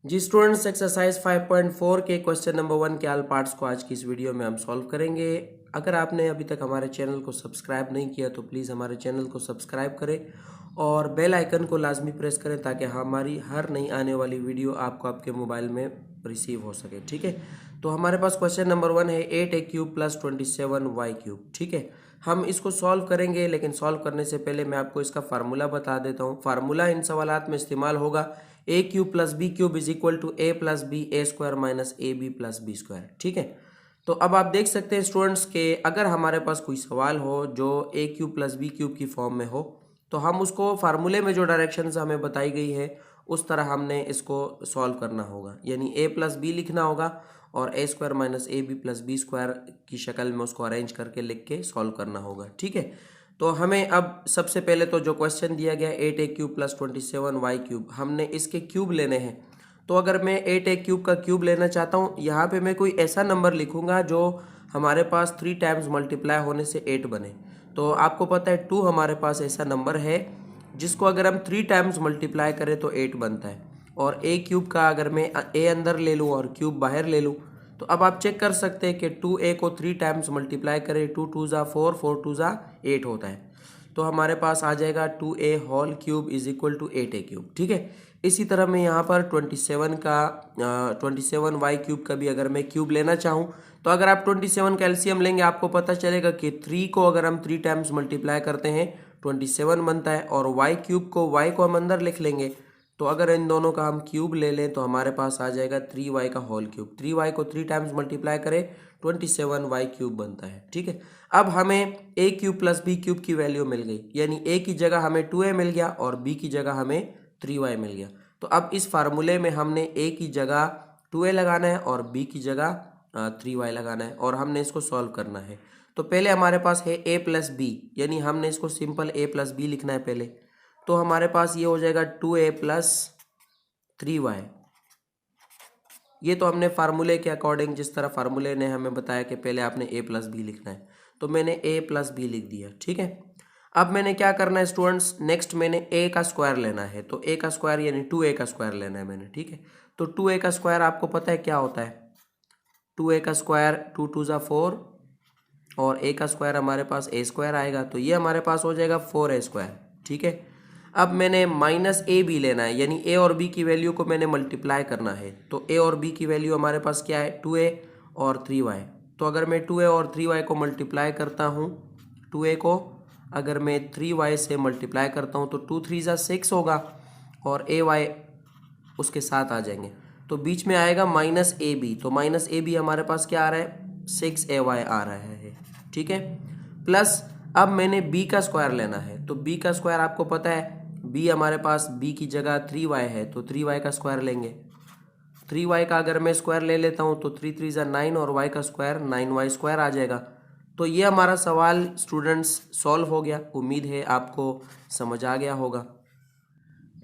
जी students, exercise 5.4 के question number 1 के all parts को आज की इस वीडियो में हम सॉल्व करेंगे। अगर आपने अभी तक हमारे चैनल को सब्सक्राइब नहीं किया तो प्लीज़ हमारे चैनल को सब्सक्राइब करें और बेल आइकन को लाजमी प्रेस करें ताकि हमारी हर नई आने वाली वीडियो आपको आपके मोबाइल में रिसीव हो सके। ठीक है, तो हमारे पास क्वेश्चन नंबर 1 है 8a cube plus 27y cube. ठीक है, हम इसको सॉल्व करेंगे, लेकिन सॉल्व करने से पहले मैं आपको इसका फार्मूला बता देता हूँ। फार्मूला इन सवालात में इस्तेमाल होगा A cube plus B cube is equal to A plus B A square minus A B plus B square. ठीक है, तो अब आप देख सकते हैं स्टूडेंट्स के अगर हमारे पास कोई सवाल हो जो ए क्यूब प्लस बी क्यूब की फॉर्म में हो तो हम उसको फार्मूले में जो डायरेक्शंस हमें बताई गई है उस तरह हमने इसको सॉल्व करना होगा, यानी ए प्लस बी लिखना होगा और A square minus A B plus B square की शक्ल में उसको अरेंज करके लिख के सॉल्व करना होगा। ठीक है, तो हमें अब सबसे पहले तो जो क्वेश्चन दिया गया 8a cube plus 27y cube, हमने इसके क्यूब लेने हैं। तो अगर मैं 8a क्यूब का क्यूब लेना चाहता हूँ, यहाँ पे मैं कोई ऐसा नंबर लिखूंगा जो हमारे पास 3 टाइम्स मल्टीप्लाई होने से 8 बने। तो आपको पता है 2 हमारे पास ऐसा नंबर है जिसको अगर हम 3 टाइम्स मल्टीप्लाई करें तो 8 बनता है। और a क्यूब का अगर मैं a अंदर ले लूँ और क्यूब बाहर ले लूँ तो अब आप चेक कर सकते हैं कि 2a को 3 टाइम्स मल्टीप्लाई करें, 2 2 ज़ा 4, 4 2 ज़ा 8 होता है। तो हमारे पास आ जाएगा 2a whole cube is equal to 8a cube. ठीक है, इसी तरह मैं यहाँ पर 27y क्यूब का भी अगर मैं क्यूब लेना चाहूँ तो अगर आप 27 का एलसीएम लेंगे आपको पता चलेगा कि 3 को अगर हम 3 टाइम्स मल्टीप्लाई करते हैं 27 बनता है, और y क्यूब को y को हम अंदर लिख लेंगे। तो अगर इन दोनों का हम क्यूब ले लें तो हमारे पास आ जाएगा 3y का होल क्यूब। 3y को 3 टाइम्स मल्टीप्लाई करें 27y क्यूब बनता है। ठीक है, अब हमें a cube plus b cube की वैल्यू मिल गई, यानी a की जगह हमें 2a मिल गया और b की जगह हमें 3y मिल गया। तो अब इस फार्मूले में हमने a की जगह 2a लगाना है और b की जगह 3y लगाना है और हमने इसको सॉल्व करना है। तो पहले हमारे पास है a प्लस बी, यानी हमने इसको सिंपल a प्लस बी लिखना है पहले। तो हमारे पास ये हो जाएगा 2a प्लस 3y। ये तो हमने फार्मूले के अकॉर्डिंग, जिस तरह फार्मूले ने हमें बताया कि पहले आपने a प्लस बी लिखना है, तो मैंने a प्लस बी लिख दिया। ठीक है, अब मैंने क्या करना है स्टूडेंट्स, नेक्स्ट मैंने a का स्क्वायर लेना है। तो a का स्क्वायर यानी 2a का स्क्वायर लेना है मैंने। ठीक है, तो 2a का स्क्वायर आपको पता है क्या होता है, 2a का स्क्वायर 2 2 ज़ा 4 और a का स्क्वायर हमारे पास a स्क्वायर आएगा, तो ये हमारे पास हो जाएगा 4a स्क्वायर। ठीक है, अब मैंने माइनस ए बी लेना है, यानी a और b की वैल्यू को मैंने मल्टीप्लाई करना है। तो a और b की वैल्यू हमारे पास क्या है, 2a और 3y। तो अगर मैं 2a और 3y को मल्टीप्लाई करता हूँ, 2a को अगर मैं 3y से मल्टीप्लाई करता हूँ तो 2 3 ज़ा 6 होगा और ay उसके साथ आ जाएंगे, तो बीच में आएगा माइनस ए बी। तो माइनस ए बी हमारे पास क्या आ रहा है, 6ay आ रहा है। ठीक है, प्लस अब मैंने b का स्क्वायर लेना है। तो b का स्क्वायर आपको पता है, b हमारे पास b की जगह 3y है तो 3y का स्क्वायर लेंगे। 3y का अगर मैं स्क्वायर ले लेता हूँ तो 3 3 ज़ा 9 और y का स्क्वायर 9y स्क्वायर आ जाएगा। तो ये हमारा सवाल स्टूडेंट्स सॉल्व हो गया। उम्मीद है आपको समझ आ गया होगा।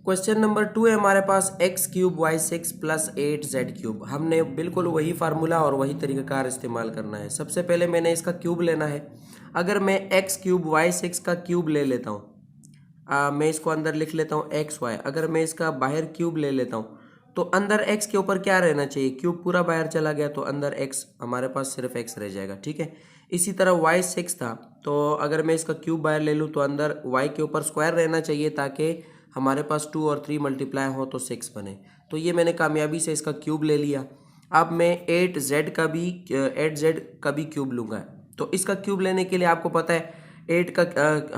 क्वेश्चन नंबर 2 है हमारे पास X cube Y 6 plus 8z cube. हमने बिल्कुल वही फार्मूला और वही तरीक़ाकार इस्तेमाल करना है। सबसे पहले मैंने इसका क्यूब लेना है। अगर मैं एक्स क्यूब वाई 6 का क्यूब ले लेता हूँ, मैं इसको अंदर लिख लेता हूँ एक्स वाई। अगर मैं इसका बाहर क्यूब ले लेता हूँ तो अंदर एक्स के ऊपर क्या रहना चाहिए, क्यूब पूरा बाहर चला गया तो अंदर एक्स हमारे पास सिर्फ एक्स रह जाएगा। ठीक है, इसी तरह वाई 6 था, तो अगर मैं इसका क्यूब बाहर ले लूँ तो अंदर वाई के ऊपर स्क्वायर रहना चाहिए ताकि हमारे पास 2 और 3 मल्टीप्लाई हो तो 6 बने। तो ये मैंने कामयाबी से इसका क्यूब ले लिया। अब मैं 8z का भी क्यूब लूँगा। तो इसका क्यूब लेने के लिए आपको पता है 8 का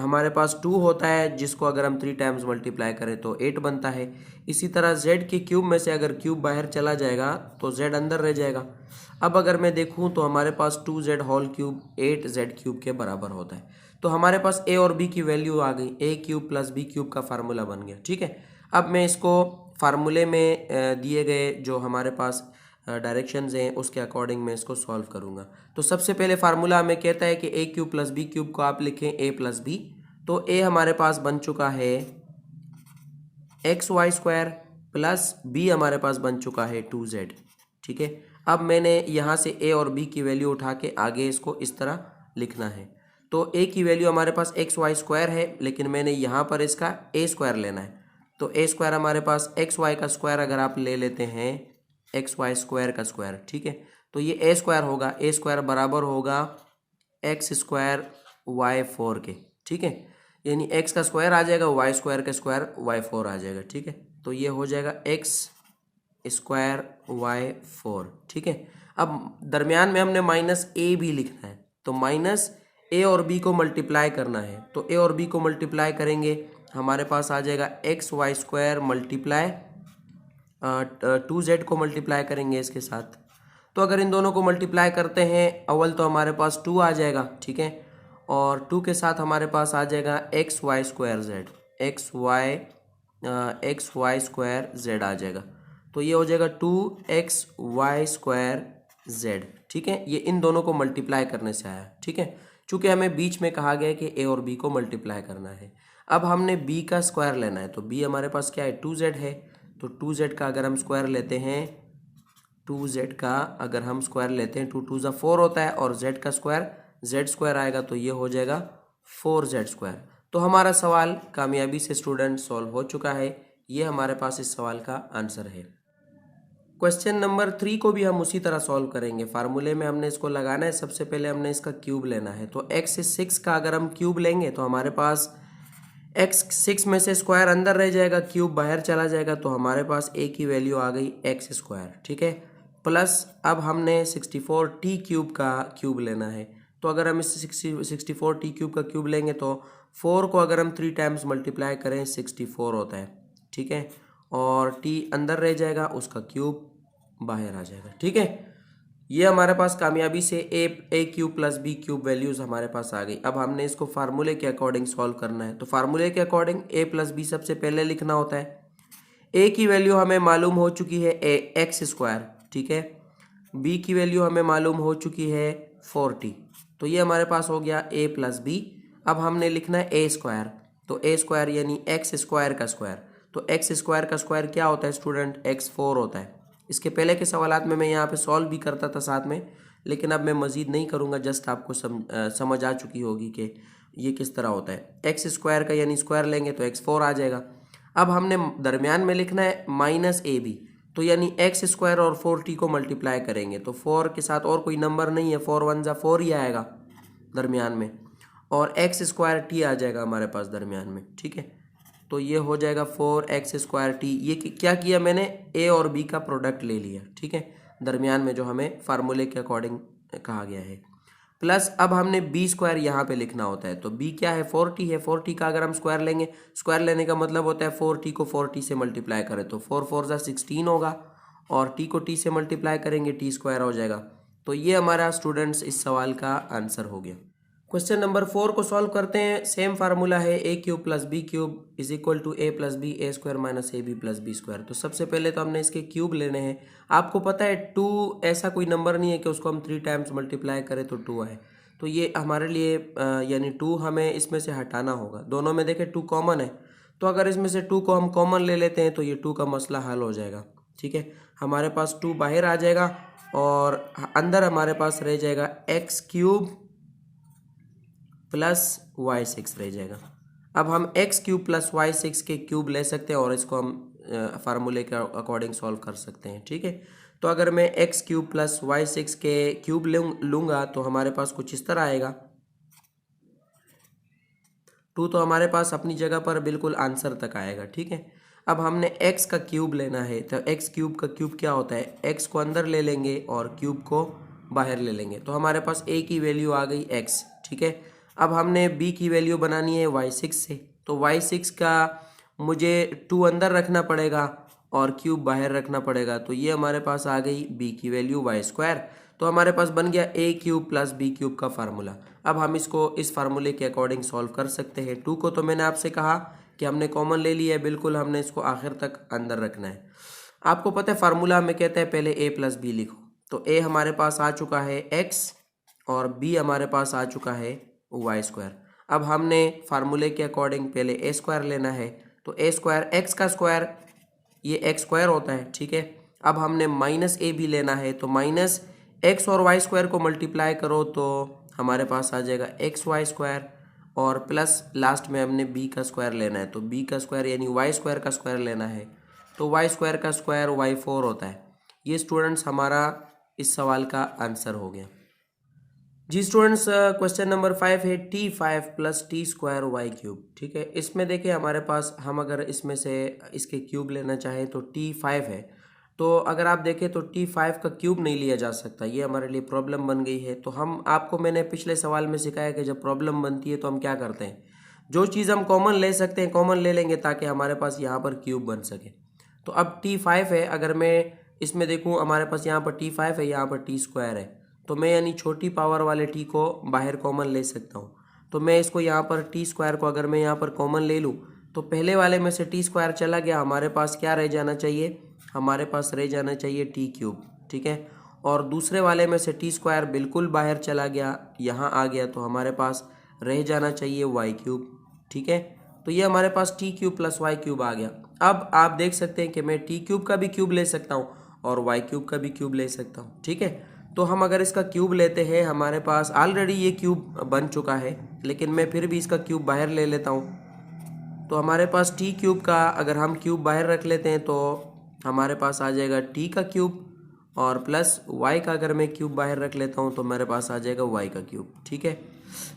हमारे पास 2 होता है जिसको अगर हम 3 टाइम्स मल्टीप्लाई करें तो 8 बनता है। इसी तरह z के क्यूब में से अगर क्यूब बाहर चला जाएगा तो z अंदर रह जाएगा। अब अगर मैं देखूं तो हमारे पास 2z whole cube 8z cube के बराबर होता है। तो हमारे पास a और b की वैल्यू आ गई, a cube plus b cube का फार्मूला बन गया। ठीक है, अब मैं इसको फार्मूले में दिए गए जो हमारे पास डायरेक्शंस हैं उसके अकॉर्डिंग मैं इसको सॉल्व करूंगा। तो सबसे पहले फार्मूला हमें कहता है कि a cube plus b cube को आप लिखें a प्लस बी। तो a हमारे पास बन चुका है X Y square plus b हमारे पास बन चुका है 2z। ठीक है, अब मैंने यहाँ से a और b की वैल्यू उठा के आगे इसको इस तरह लिखना है। तो a की वैल्यू हमारे पास एक्स वाई स्क्वायर है, लेकिन मैंने यहाँ पर इसका a स्क्वायर लेना है। तो ए स्क्वायर हमारे पास एक्स वाई का स्क्वायर अगर आप ले लेते हैं एक्स वाई स्क्वायर का स्क्वायर, ठीक है, तो ये ए स्क्वायर होगा, ए स्क्वायर बराबर होगा एक्स स्क्वायर वाई 4 के, ठीक है, यानी एक्स का स्क्वायर आ जाएगा, वाई स्क्वायर का स्क्वायर वाई 4 आ जाएगा, ठीक है, तो ये हो जाएगा एक्स स्क्वायर वाई 4, ठीक है। अब दरमियान में हमने माइनस ए भी लिखना है, तो माइनस ए और बी को मल्टीप्लाई करना है, तो ए और बी को मल्टीप्लाई करेंगे, हमारे पास आ जाएगा X Y square multiply 2z को मल्टीप्लाई करेंगे इसके साथ, तो अगर इन दोनों को मल्टीप्लाई करते हैं अव्वल तो हमारे पास 2 आ जाएगा, ठीक है, और 2 के साथ हमारे पास आ जाएगा X Y square Z, X Y square Z आ जाएगा, तो ये हो जाएगा 2x वाई स्क्वायर जेड, ठीक है, ये इन दोनों को मल्टीप्लाई करने से आया, ठीक है, चूंकि हमें बीच में कहा गया है कि ए और बी को मल्टीप्लाई करना है। अब हमने बी का स्क्वायर लेना है, तो बी हमारे पास क्या है 2z है, तो 2z का अगर हम स्क्वायर लेते हैं 2z का अगर हम स्क्वायर लेते हैं 2 2 4 होता है, और z का स्क्वायर z स्क्वायर आएगा, तो ये हो जाएगा 4z स्क्वायर। तो हमारा सवाल कामयाबी से स्टूडेंट सॉल्व हो चुका है, ये हमारे पास इस सवाल का आंसर है। क्वेश्चन नंबर 3 को भी हम उसी तरह सॉल्व करेंगे, फार्मूले में हमने इसको लगाना है, सबसे पहले हमने इसका क्यूब लेना है, तो x 6 का अगर हम क्यूब लेंगे तो हमारे पास x 6 में से स्क्वायर अंदर रह जाएगा, क्यूब बाहर चला जाएगा, तो हमारे पास a की वैल्यू आ गई x स्क्वायर, ठीक है, प्लस अब हमने 64t क्यूब का क्यूब लेना है, तो अगर हम इस 64t क्यूब का क्यूब लेंगे तो 4 को अगर हम 3 टाइम्स मल्टीप्लाई करें 64 होता है, ठीक है, और t अंदर रह जाएगा, उसका क्यूब बाहर आ जाएगा, ठीक है, ये हमारे पास कामयाबी से A cube plus B cube values हमारे पास आ गई। अब हमने इसको फार्मूले के अकॉर्डिंग सॉल्व करना है, तो फार्मूले के अकॉर्डिंग ए प्लस बी सबसे पहले लिखना होता है। ए की वैल्यू हमें मालूम हो चुकी है एक्स स्क्वायर, ठीक है, बी की वैल्यू हमें मालूम हो चुकी है 40, तो ये हमारे पास हो गया ए प्लस बी। अब हमने लिखना है ए स्क्वायर, तो ए स्क्वायर यानी एक्स स्क्वायर का स्क्वायर, तो एक्स स्क्वायर का स्क्वायर क्या होता है स्टूडेंट x4 होता है। इसके पहले के सवालात में मैं यहाँ पे सॉल्व भी करता था साथ में, लेकिन अब मैं मज़ीद नहीं करूँगा, जस्ट आपको समझ आ चुकी होगी कि ये किस तरह होता है। एक्स स्क्वायर का यानी स्क्वायर लेंगे तो x4 आ जाएगा। अब हमने दरमियान में लिखना है माइनस ए बी, तो यानी एक्स स्क्वायर और 4t को मल्टीप्लाई करेंगे, तो 4 के साथ और कोई नंबर नहीं है, 4 1 जा 4 ही आएगा दरमियान में, और एक्स स्क्वायर टी आ जाएगा हमारे पास दरमियान में, ठीक है, तो ये हो जाएगा 4x स्क्वायर टी। ये क्या किया मैंने, ए और बी का प्रोडक्ट ले लिया, ठीक है, दरमियान में जो हमें फार्मूले के अकॉर्डिंग कहा गया है, प्लस अब हमने बी स्क्वायर यहाँ पे लिखना होता है, तो बी क्या है 4t है, 4t का अगर हम स्क्वायर लेंगे, स्क्वायर लेने का मतलब होता है 4t को 4t से मल्टीप्लाई करें, तो 4 4 जा 16 होगा, और t को t से मल्टीप्लाई करेंगे t स्क्वायर हो जाएगा। तो ये हमारा स्टूडेंट्स इस सवाल का आंसर हो गया। क्वेश्चन नंबर 4 को सॉल्व करते हैं। सेम फार्मूला है A cube plus B cube is equal to A plus B A square minus A B plus B square. तो सबसे पहले तो हमने इसके क्यूब लेने हैं। आपको पता है 2 ऐसा कोई नंबर नहीं है कि उसको हम 3 टाइम्स मल्टीप्लाई करें तो 2 आए, तो ये हमारे लिए यानी 2 हमें इसमें से हटाना होगा। दोनों में देखें 2 कॉमन है, तो अगर इसमें से 2 को हम कॉमन ले लेते हैं तो ये 2 का मसला हल हो जाएगा, ठीक है। हमारे पास 2 बाहर आ जाएगा और अंदर हमारे पास रह जाएगा एक्स क्यूब प्लस वाई 6 रह जाएगा। अब हम एक्स क्यूब प्लस वाई 6 के क्यूब ले सकते हैं और इसको हम फार्मूले के अकॉर्डिंग सॉल्व कर सकते हैं, ठीक है। तो अगर मैं एक्स क्यूब प्लस वाई 6 के क्यूब लूँगा तो हमारे पास कुछ इस तरह आएगा। 2 तो हमारे पास अपनी जगह पर बिल्कुल आंसर तक आएगा, ठीक है। अब हमने x का क्यूब लेना है, तो x क्यूब का क्यूब क्या होता है, x को अंदर ले लेंगे और क्यूब को बाहर ले लेंगे, तो हमारे पास a की वैल्यू आ गई x, ठीक है। अब हमने b की वैल्यू बनानी है y6 से, तो y6 का मुझे 2 अंदर रखना पड़ेगा और क्यूब बाहर रखना पड़ेगा, तो ये हमारे पास आ गई b की वैल्यू y स्क्वायर। तो हमारे पास बन गया a cube plus b cube का फार्मूला। अब हम इसको इस फार्मूले के अकॉर्डिंग सॉल्व कर सकते हैं। 2 को तो मैंने आपसे कहा कि हमने कॉमन ले लिया है, बिल्कुल हमने इसको आखिर तक अंदर रखना है। आपको पता है फार्मूला हमें कहता है पहले a प्लस बी लिखो, तो a हमारे पास आ चुका है x और b हमारे पास आ चुका है वाई स्क्वायर। अब हमने फार्मूले के अकॉर्डिंग पहले ए स्क्वायर लेना है, तो ए स्क्वायर एक्स का स्क्वायर ये एक्स स्क्वायर होता है, ठीक है। अब हमने माइनस ए भी लेना है, तो माइनस एक्स और वाई स्क्वायर को मल्टीप्लाई करो तो हमारे पास आ जाएगा एक्स वाई स्क्वायर, और प्लस लास्ट में हमने बी का स्क्वायर लेना है, तो बी का स्क्वायर यानी वाई स्क्वायर का स्क्वायर लेना है, तो वाई स्क्वायर का स्क्वायर y4 होता है। ये स्टूडेंट्स हमारा इस सवाल का आंसर हो गया। जी स्टूडेंट्स, क्वेश्चन नंबर 5 है t5 plus T square Y cube. ठीक है, इसमें देखिए हमारे पास, हम अगर इसमें से इसके क्यूब लेना चाहें तो t5 है, तो अगर आप देखें तो t5 का क्यूब नहीं लिया जा सकता, ये हमारे लिए प्रॉब्लम बन गई है। तो हम आपको, मैंने पिछले सवाल में सिखाया कि जब प्रॉब्लम बनती है तो हम क्या करते हैं, जो चीज़ हम कॉमन ले सकते हैं कॉमन ले लेंगे ताकि हमारे पास यहाँ पर क्यूब बन सके। तो अब t5 है, अगर मैं इसमें देखूँ हमारे पास यहाँ पर t5 है, यहाँ पर टी स्क्वायर है, तो मैं यानी छोटी पावर वाले t को बाहर कॉमन ले सकता हूँ। तो मैं इसको यहाँ पर टी स्क्वायर को अगर मैं यहाँ पर कॉमन ले लूँ तो पहले वाले में से टी स्क्वायर चला गया, हमारे पास क्या रह जाना चाहिए, हमारे पास रह जाना चाहिए टी क्यूब। ठीक है, और दूसरे वाले में से टी स्क्वायर बिल्कुल बाहर चला गया, यहाँ आ गया, तो हमारे पास रह जाना चाहिए वाई क्यूब। ठीक है, तो ये हमारे पास T cube plus Y cube आ गया। अब आप देख सकते हैं कि मैं टी क्यूब का भी क्यूब ले सकता हूँ और वाई क्यूब का भी क्यूब ले सकता हूँ। ठीक है, तो हम अगर इसका क्यूब लेते हैं, हमारे पास ऑलरेडी ये क्यूब बन चुका है, लेकिन मैं फिर भी इसका क्यूब बाहर ले लेता हूँ। तो हमारे पास टी क्यूब का अगर हम क्यूब बाहर रख लेते हैं तो हमारे पास आ जाएगा टी का क्यूब, और प्लस वाई का अगर मैं क्यूब बाहर रख लेता हूँ तो मेरे पास आ जाएगा वाई का क्यूब। ठीक है,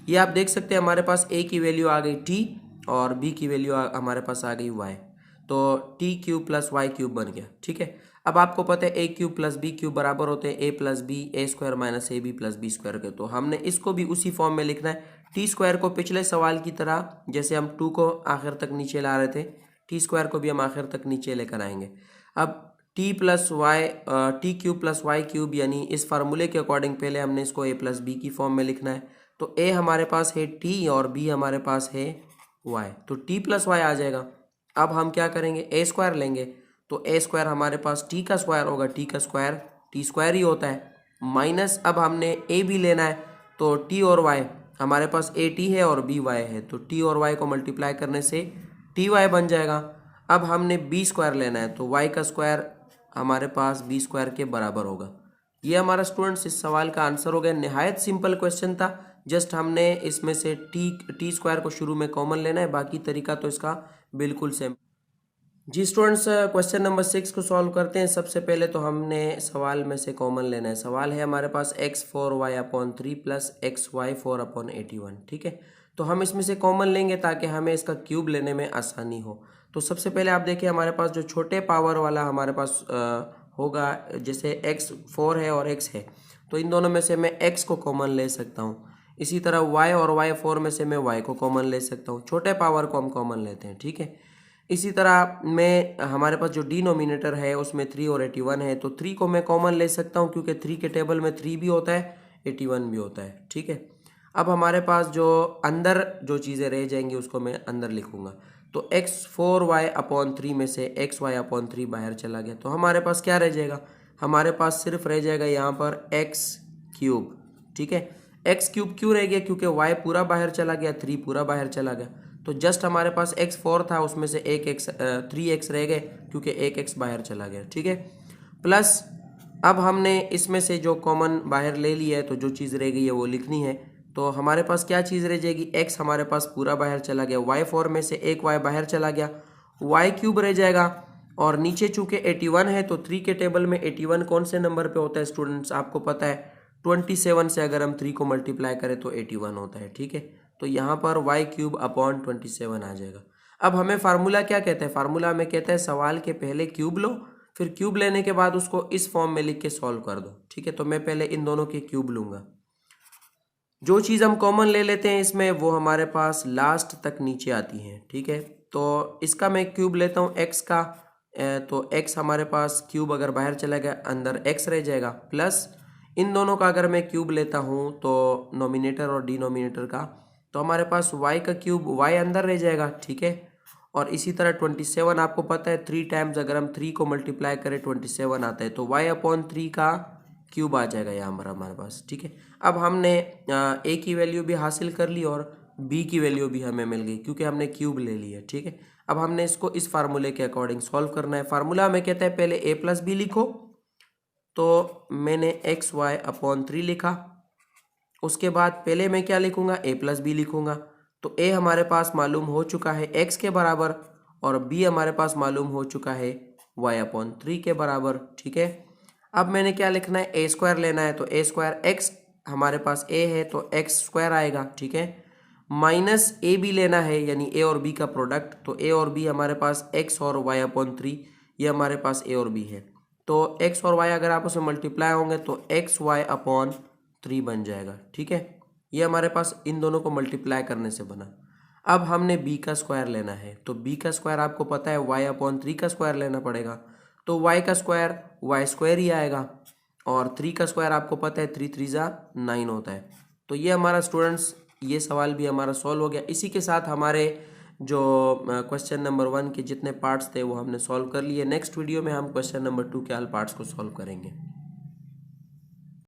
ये आप देख सकते हैं हमारे पास ए की वैल्यू आ गई टी और बी की वैल्यू हमारे पास आ गई वाई, तो T cube plus Y cube बन गया। ठीक है, अब आपको पता है A cube plus B cube बराबर होते हैं A plus B A square minus A B plus B square के, तो हमने इसको भी उसी फॉर्म में लिखना है। टी स्क्वायर को पिछले सवाल की तरह जैसे हम 2 को आखिर तक नीचे ला रहे थे, टी स्क्वायर को भी हम आखिर तक नीचे लेकर आएंगे। अब T plus Y T cube plus Y cube यानी इस फार्मूले के अकॉर्डिंग पहले हमने इसको ए प्लस बी की फॉर्म में लिखना है। तो ए हमारे पास है टी और बी हमारे पास है वाई, तो टी प्लस वाई आ जाएगा। अब हम क्या करेंगे, ए स्क्वायर लेंगे, तो ए स्क्वायर हमारे पास टी का स्क्वायर होगा, टी का स्क्वायर टी स्क्वायर ही होता है, माइनस अब हमने ए भी लेना है, तो टी और वाई हमारे पास ए टी है और बी वाई है, तो टी और वाई को मल्टीप्लाई करने से टी वाई बन जाएगा। अब हमने बी स्क्वायर लेना है, तो वाई का स्क्वायर हमारे पास बी स्क्वायर के बराबर होगा। ये हमारा स्टूडेंट्स इस सवाल का आंसर हो गया। निहायत सिंपल क्वेश्चन था, जस्ट हमने इसमें से टी स्क्वायर को शुरू में कॉमन लेना है, बाकी तरीका तो इसका बिल्कुल सेम। जी स्टूडेंट्स, क्वेश्चन नंबर 6 को सॉल्व करते हैं। सबसे पहले तो हमने सवाल में से कॉमन लेना है। सवाल है हमारे पास x4y/3 प्लस xy4/81। ठीक है, तो हम इसमें से कॉमन लेंगे ताकि हमें इसका क्यूब लेने में आसानी हो। तो सबसे पहले आप देखिए हमारे पास जो छोटे पावर वाला हमारे पास होगा, जैसे x4 है और x है, तो इन दोनों में से मैं x को कॉमन ले सकता हूँ। इसी तरह y और y4 में से मैं y को कॉमन ले सकता हूँ, छोटे पावर को हम कॉमन लेते हैं। ठीक है, इसी तरह मैं हमारे पास जो डिनोमिनेटर है उसमें 3 और 81 है, तो 3 को मैं कॉमन ले सकता हूँ क्योंकि 3 के टेबल में 3 भी होता है 81 भी होता है। ठीक है, अब हमारे पास जो अंदर जो चीज़ें रह जाएंगी उसको मैं अंदर लिखूंगा। तो x4y/3 में से xy/3 बाहर चला गया, तो हमारे पास क्या रह जाएगा, हमारे पास सिर्फ रह जाएगा यहाँ पर x क्यूब। ठीक है, x क्यूब क्यों रह गया, क्योंकि y पूरा बाहर चला गया, 3 पूरा बाहर चला गया, तो जस्ट हमारे पास x4 था, उसमें से 3x रह गए क्योंकि 1x बाहर चला गया। ठीक है, प्लस अब हमने इसमें से जो कॉमन बाहर ले लिया है, तो जो चीज़ रह गई है वो लिखनी है। तो हमारे पास क्या चीज़ रह जाएगी, x हमारे पास पूरा बाहर चला गया, y4 में से एक y बाहर चला गया, y क्यूब रह जाएगा, और नीचे चूँकि 81 है तो 3 के टेबल में 81 कौन से नंबर पे होता है स्टूडेंट्स, आपको पता है 27 से अगर हम 3 को मल्टीप्लाई करें तो 81 होता है। ठीक है, तो यहाँ पर y3/27 आ जाएगा। अब हमें फार्मूला क्या कहता है, फार्मूला हमें कहता है सवाल के पहले क्यूब लो, फिर क्यूब लेने के बाद उसको इस फॉर्म में लिख के सॉल्व कर दो। ठीक है, तो मैं पहले इन दोनों के क्यूब लूँगा। जो चीज़ हम कॉमन ले लेते हैं इसमें वो हमारे पास लास्ट तक नीचे आती है। ठीक है, तो इसका मैं क्यूब लेता हूँ x का, तो x हमारे पास क्यूब अगर बाहर चला गया अंदर x रह जाएगा, प्लस इन दोनों का अगर मैं क्यूब लेता हूँ तो नोमिनेटर और डिनोमिनेटर का, तो हमारे पास y का क्यूब y अंदर रह जाएगा। ठीक है, और इसी तरह 27 आपको पता है 3 टाइम्स अगर हम 3 को मल्टीप्लाई करें 27 आता है, तो y/3 का क्यूब आ जाएगा यहाँ पर हमारे पास। ठीक है, अब हमने a की वैल्यू भी हासिल कर ली और b की वैल्यू भी हमें मिल गई क्योंकि हमने क्यूब ले लिया। ठीक है, अब हमने इसको इस फार्मूले के अकॉर्डिंग सॉल्व करना है। फार्मूला हमें कहता है पहले a प्लस बी लिखो, तो मैंने xy/3 लिखा, उसके बाद पहले मैं क्या लिखूंगा, a प्लस बी लिखूंगा, तो ए हमारे पास मालूम हो चुका है एक्स के बराबर और बी हमारे पास मालूम हो चुका है y/3 के बराबर। ठीक है, अब मैंने क्या लिखना है, ए स्क्वायर लेना है, तो ए स्क्वायर एक्स हमारे पास ए है तो एक्स स्क्वायर आएगा। ठीक है, माइनस ए बी लेना है यानी ए और बी का प्रोडक्ट, तो ए और बी हमारे पास एक्स और y/3 ये हमारे पास ए और बी है। तो एक्स और वाई अगर आपस में मल्टीप्लाई होंगे तो XY/3 बन जाएगा। ठीक है, ये हमारे पास इन दोनों को मल्टीप्लाई करने से बना। अब हमने b का स्क्वायर लेना है, तो b का स्क्वायर आपको पता है y/3 का स्क्वायर लेना पड़ेगा, तो y का स्क्वायर y स्क्वायर ही आएगा और 3 का स्क्वायर आपको पता है 3 3 जा 9 होता है। तो ये हमारा स्टूडेंट्स ये सवाल भी हमारा सॉल्व हो गया। इसी के साथ हमारे जो क्वेश्चन नंबर 1 के जितने पार्ट्स थे वो हमने सॉल्व कर लिए। नेक्स्ट वीडियो में हम क्वेश्चन नंबर 2 के हल पार्ट्स को सॉल्व करेंगे।